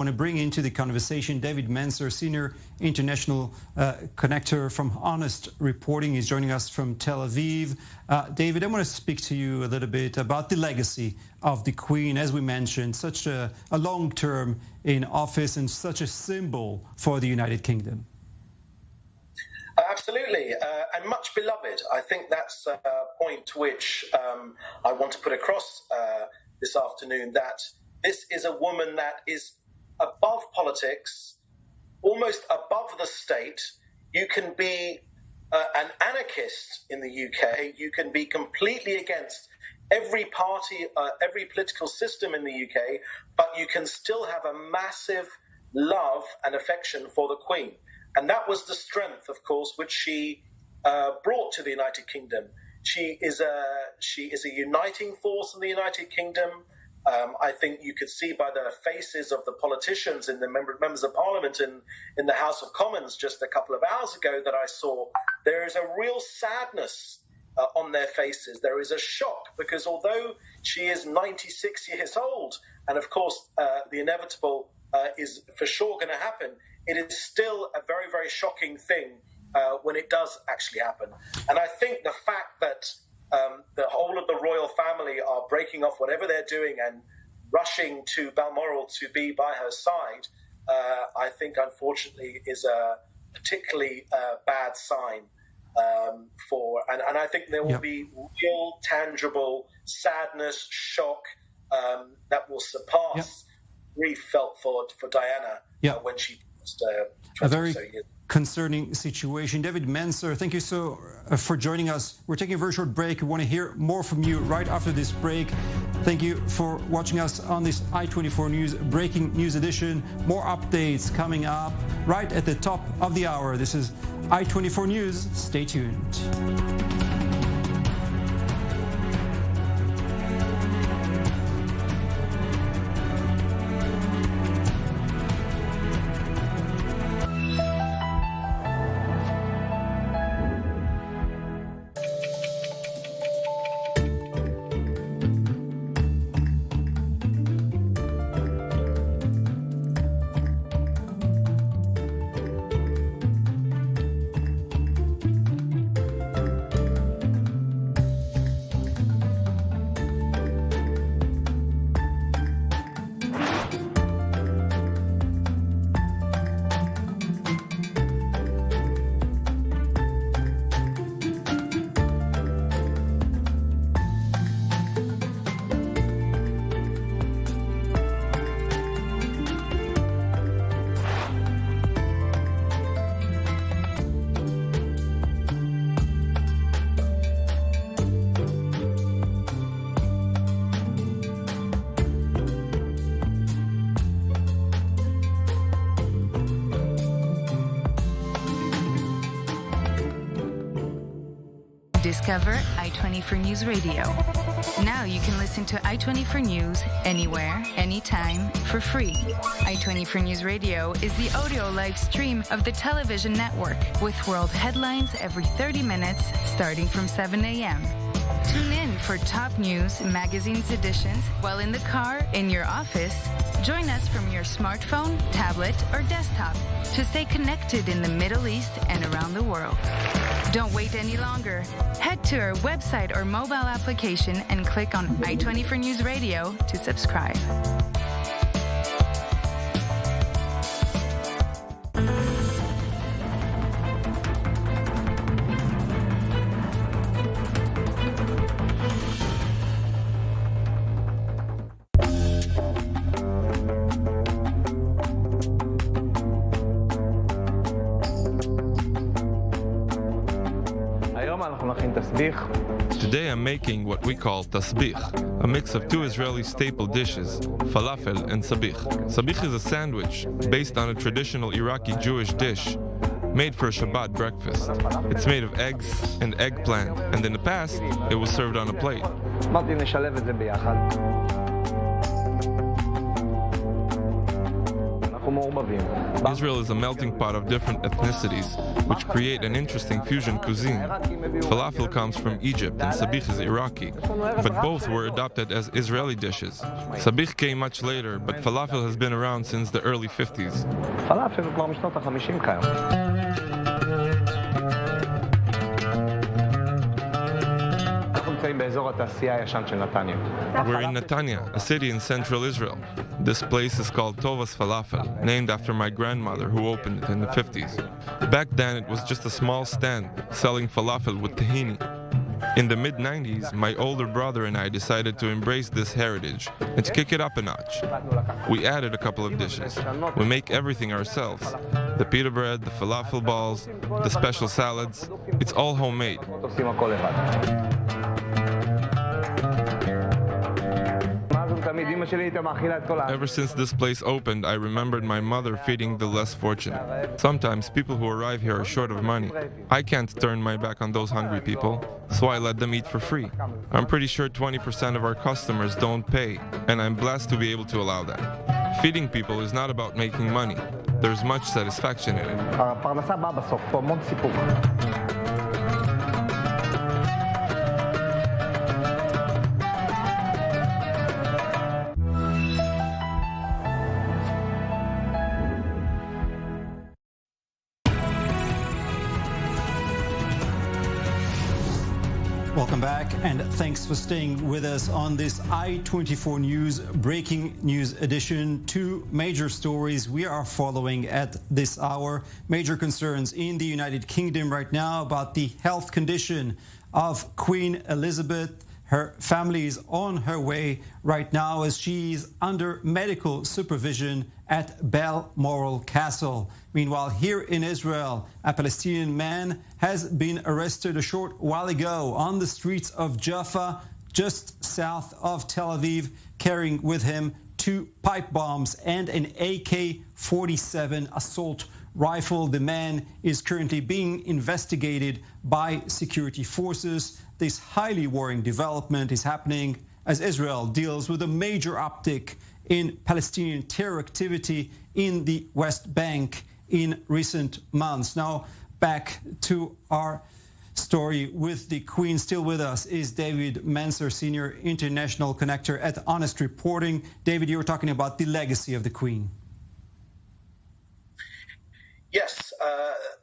I want to bring into the conversation David Mencer, Senior International Connector from Honest Reporting. He's joining us from Tel Aviv. David, I want to speak to you a little bit about the legacy of the Queen. As we mentioned, such a long term in office and such a symbol for the United Kingdom. Absolutely, and much beloved. I think that's a point which I want to put across this afternoon, that this is a woman that is above politics, almost above the state. You can be an anarchist in the UK. You can be completely against every party, every political system in the UK, but you can still have a massive love and affection for the Queen. And that was the strength, of course, which she brought to the United Kingdom. She is a uniting force in the United Kingdom. I think you could see by the faces of the politicians and the members of Parliament in the House of Commons just a couple of hours ago that I saw, there is a real sadness on their faces. There is a shock because although she is 96 years old, and of course the inevitable is for sure going to happen, it is still a very, very shocking thing when it does actually happen. And I think the fact that the whole of the royal family are breaking off whatever they're doing and rushing to Balmoral to be by her side, I think, unfortunately, is a particularly bad sign and I think there will be real, tangible sadness, shock that will surpass grief felt for Diana when she passed a very concerning situation. David Mencer, thank you so for joining us. We're taking a very short break. We want to hear more from you right after this break. Thank you for watching us on this I24 News Breaking News Edition. More updates coming up right at the top of the hour. This is I24 News. Stay tuned. Discover I24News Radio. Now you can listen to I24 News anywhere, anytime, for free. I24 News Radio is the audio live stream of the television network with world headlines every 30 minutes starting from 7 a.m. Tune in for top news, magazines editions while in the car, in your office. Join us from your smartphone, tablet, or desktop to stay connected in the Middle East and around the world. Don't wait any longer. Head to our website or mobile application and click on I24 News Radio to subscribe. Today I'm making what we call tasbih, a mix of two Israeli staple dishes, falafel and sabich. Sabich is a sandwich based on a traditional Iraqi Jewish dish made for a Shabbat breakfast. It's made of eggs and eggplant, and in the past, it was served on a plate. Israel is a melting pot of different ethnicities, which create an interesting fusion cuisine. Falafel comes from Egypt and sabich is Iraqi, but both were adopted as Israeli dishes. Sabich came much later, but falafel has been around since the early 50s. We're in Netanya, a city in central Israel. This place is called Tovas Falafel, named after my grandmother who opened it in the 50s. Back then it was just a small stand selling falafel with tahini. In the mid-90s, my older brother and I decided to embrace this heritage and to kick it up a notch. We added a couple of dishes. We make everything ourselves. The pita bread, the falafel balls, the special salads, it's all homemade. Ever since this place opened, I remembered my mother feeding the less fortunate. Sometimes people who arrive here are short of money. I can't turn my back on those hungry people, so I let them eat for free. I'm pretty sure 20% of our customers don't pay, and I'm blessed to be able to allow that. Feeding people is not about making money. There's much satisfaction in it. Welcome back, and thanks for staying with us on this I24 News breaking news edition. Two major stories we are following at this hour. Major concerns in the United Kingdom right now about the health condition of Queen Elizabeth. Her family is on her way right now as she's under medical supervision at Balmoral Castle. Meanwhile, here in Israel, a Palestinian man has been arrested a short while ago on the streets of Jaffa, just south of Tel Aviv, carrying with him 2 pipe bombs and an AK-47 assault rifle. The man is currently being investigated by security forces. This highly worrying development is happening as Israel deals with a major uptick in Palestinian terror activity in the West Bank in recent months. Now, back to our story with the Queen. Still with us is David Mencer, Senior International Connector at Honest Reporting. David, you were talking about the legacy of the Queen. Yes,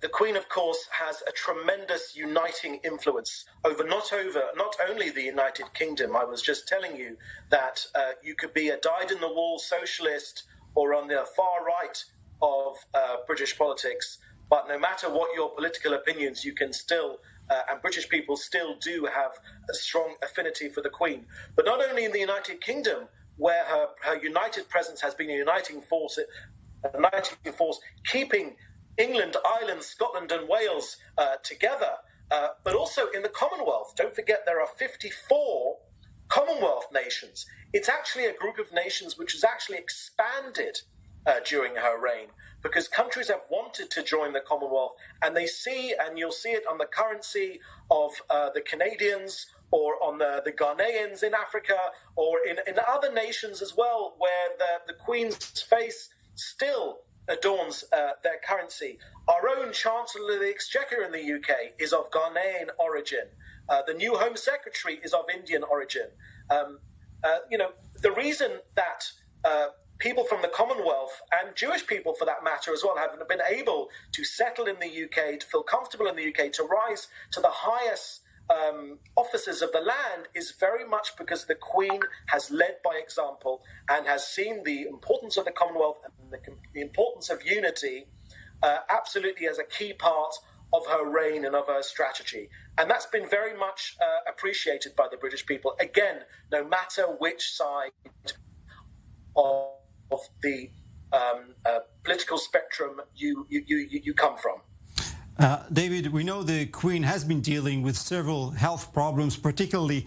the Queen, of course, has a tremendous uniting influence over not only the United Kingdom. I was just telling you that you could be a dyed-in-the-wool socialist or on the far right of British politics, but no matter what your political opinions, you can still, and British people still do have a strong affinity for the Queen. But not only in the United Kingdom, where her united presence has been a uniting force keeping England, Ireland, Scotland and Wales together, but also in the Commonwealth. Don't forget there are 54 Commonwealth nations. It's actually a group of nations which has actually expanded during her reign, because countries have wanted to join the Commonwealth, and they see, and you'll see it on the currency of the Canadians or on the Ghanaians in Africa or in other nations as well, where the Queen's face still adorns their currency. Our own Chancellor of the Exchequer in the UK is of Ghanaian origin. The new Home Secretary is of Indian origin. The reason that people from the Commonwealth, and Jewish people for that matter as well, have been able to settle in the UK, to feel comfortable in the UK, to rise to the highest offices of the land, is very much because the Queen has led by example and has seen the importance of the Commonwealth and the importance of unity absolutely as a key part of her reign and of her strategy. And that's been very much appreciated by the British people, again, no matter which side of the political spectrum you come from. David, we know the Queen has been dealing with several health problems, particularly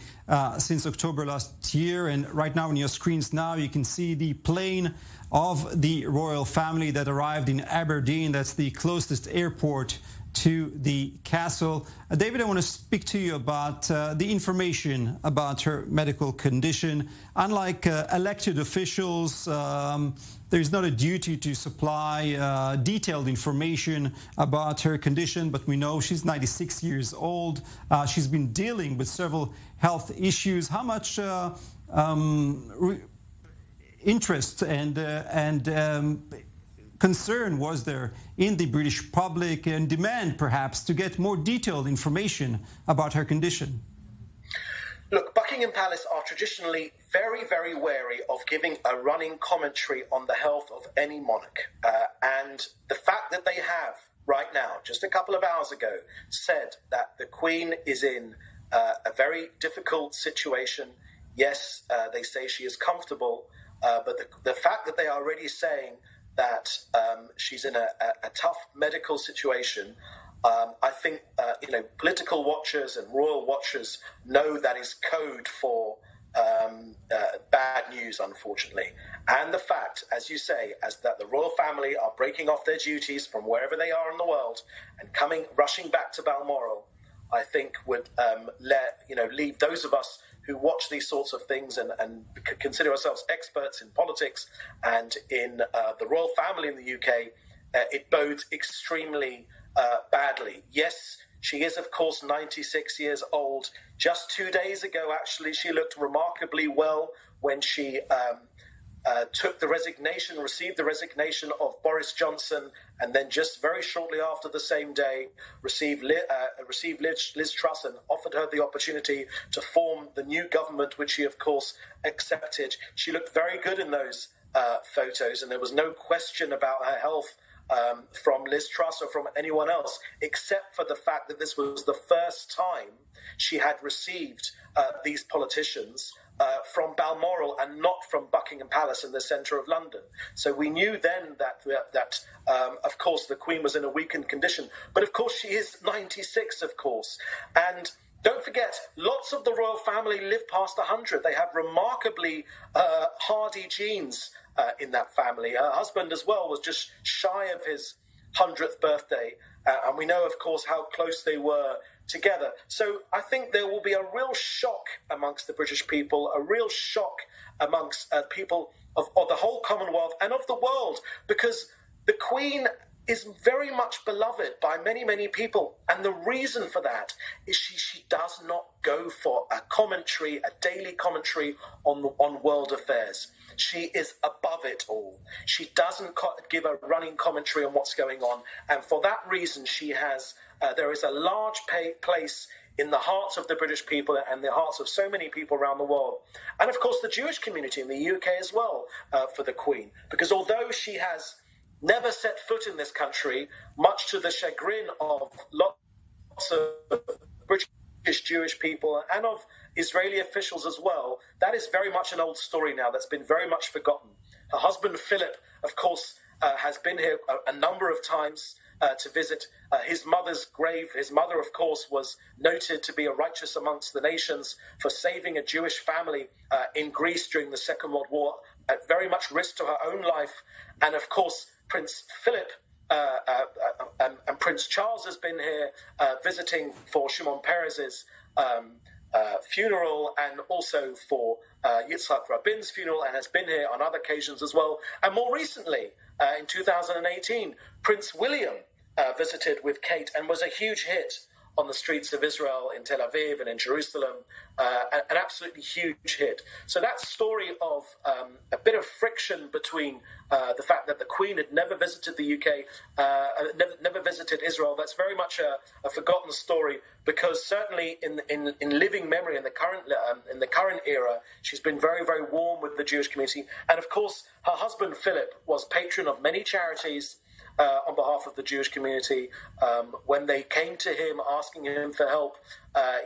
since October last year. And right now on your screens now, you can see the plane of the royal family that arrived in Aberdeen. That's the closest airport to the castle. David, I want to speak to you about the information about her medical condition. Unlike elected officials, there's not a duty to supply detailed information about her condition, but we know she's 96 years old. She's been dealing with several health issues. How much interest and concern was there in the British public and demand, perhaps, to get more detailed information about her condition? Look, Buckingham Palace are traditionally very, very wary of giving a running commentary on the health of any monarch. And the fact that they have, right now, just a couple of hours ago, said that the Queen is in a very difficult situation. Yes, they say she is comfortable, but the fact that they are already saying that she's in a tough medical situation, I think political watchers and royal watchers know that is code for bad news, unfortunately. And the fact, as you say, as that the royal family are breaking off their duties from wherever they are in the world and rushing back to Balmoral, I think would leave those of us who watch these sorts of things and consider ourselves experts in politics and in the royal family in the UK, it bodes extremely badly. Yes, she is, of course, 96 years old. Just 2 days ago, actually, she looked remarkably well when she received the resignation of Boris Johnson, and then just very shortly after the same day, received Liz Truss and offered her the opportunity to form the new government, which she, of course, accepted. She looked very good in those photos, and there was no question about her health from Liz Truss or from anyone else, except for the fact that this was the first time she had received these politicians from Balmoral and not from Buckingham Palace in the centre of London. So we knew then that of course, the Queen was in a weakened condition. But of course, she is 96, of course. And don't forget, lots of the royal family live past 100. They have remarkably hardy genes in that family. Her husband as well was just shy of his 100th birthday. And we know, of course, how close they were together. So I think there will be a real shock amongst the British people, a real shock amongst people of the whole Commonwealth and of the world, because the Queen is very much beloved by many, many people. And the reason for that is she does not go for a commentary, a daily commentary on world affairs. She is above it all. She doesn't give a running commentary on what's going on. And for that reason, she has there is a large place in the hearts of the British people and the hearts of so many people around the world. And of course, the Jewish community in the UK as well for the Queen. Because although she has never set foot in this country, much to the chagrin of lots of British Jewish people and of Israeli officials as well, that is very much an old story now that's been very much forgotten. Her husband, Philip, of course, has been here a number of times to visit his mother's grave. His mother, of course, was noted to be a righteous amongst the nations for saving a Jewish family in Greece during the Second World War, at very much risk to her own life. And of course, Prince Philip and Prince Charles has been here visiting for Shimon Peres's funeral and also for Yitzhak Rabin's funeral, and has been here on other occasions as well. And more recently, in 2018, Prince William visited with Kate and was a huge hit on the streets of Israel, in Tel Aviv and in Jerusalem, an absolutely huge hit. So that story of a bit of friction between the fact that the Queen had never visited the UK, never visited Israel, that's very much a forgotten story, because certainly in living memory in the current era, she's been very, very warm with the Jewish community. And of course, her husband Philip was patron of many charities on behalf of the Jewish community. When they came to him asking him for help,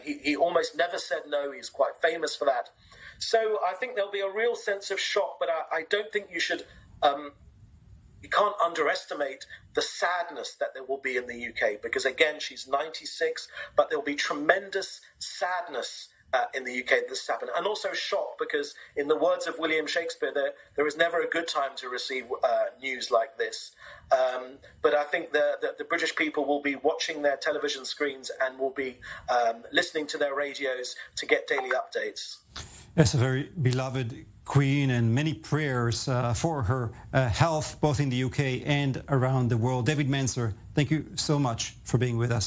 he almost never said no. He's quite famous for that. So I think there'll be a real sense of shock, but I don't think you should, you can't underestimate the sadness that there will be in the UK, because again, she's 96, but there'll be tremendous sadness in the UK this has happened, and also shocked because, in the words of William Shakespeare, there is never a good time to receive news like this. But I think the British people will be watching their television screens and will be listening to their radios to get daily updates. Yes, a very beloved Queen, and many prayers for her health, both in the UK and around the world. David Mencer, thank you so much for being with us.